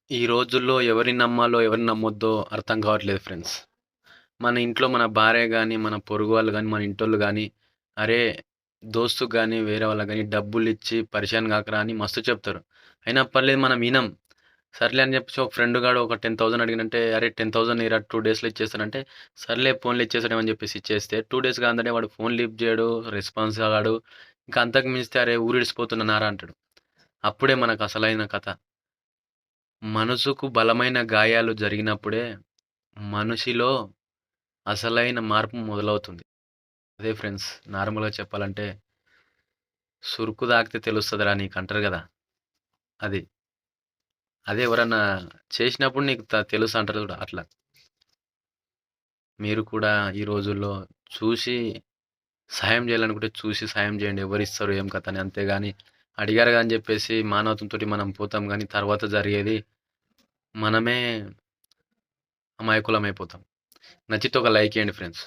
ఈ రోజుల్లో ఎవరిని నమ్మాలో, ఎవరిని నమ్మొద్దో అర్థం కావట్లేదు ఫ్రెండ్స్. మన ఇంట్లో మన భార్య గాని, మన పొరుగు వాళ్ళు గాని, మన ఇంటోళ్ళు గాని, అరే! దోస్తుకి గాని, వేరే వాళ్ళకి గాని డబ్బులిచ్చి పరిశాన్ గాకురా అని మస్తు చెప్తారు. అయినా పర్లేదు మనం ఇనం. సర్లే అని చెప్పేసి ఒక ఫ్రెండ్ గాడు ఒక 10,000 అడిగిండంటే, అరే! 10,000 ఇరా 2 డేస్‌లో ఇచ్చేస్తానంటే, సర్లే పోన్లే ఇచ్చేసాడేమో అని చెప్పేసి ఇచ్చేస్తే 2 డేస్ కాందంటే వాడు ఫోన్ లిఫ్ట్ చేయడు, రెస్పాన్స్ కాడు. ఇంకా అంతకు మించితే అరే! ఊరిడిసిపోతున్నానారా అంటాడు. అప్పుడే మనకు అసలైన కథ. మనసుకు బలమైన గాయాలు జరిగినప్పుడే మనిషిలో అసలైన మార్పు మొదలవుతుంది. అదే ఫ్రెండ్స్ నార్మల్‌గా చెప్పాలంటే, సురుకు తాకితే తెలుస్తదిరా నీకంటారు గదా! అది. అదే ఎవరన్నా చేసినప్పుడు నీకు తెలుసు అంటారు చూడు అట్లా. మీరు కూడా ఈ రోజుల్లో చూసి సహాయం చేయాలనుకుంటే చూసి సహాయం చేయండి. ఎవరిస్తారు ఏం కథ అని. అంతేగాని అడిగారు గా అని జెప్పేసి మానవత్వంతోటి మనం పోతాం గానీ తర్వాత జరిగేది మనమే అమాయకులమైపోతాం. నచ్చితే ఒక లైక్ ఇయ్యండి ఫ్రెండ్స్.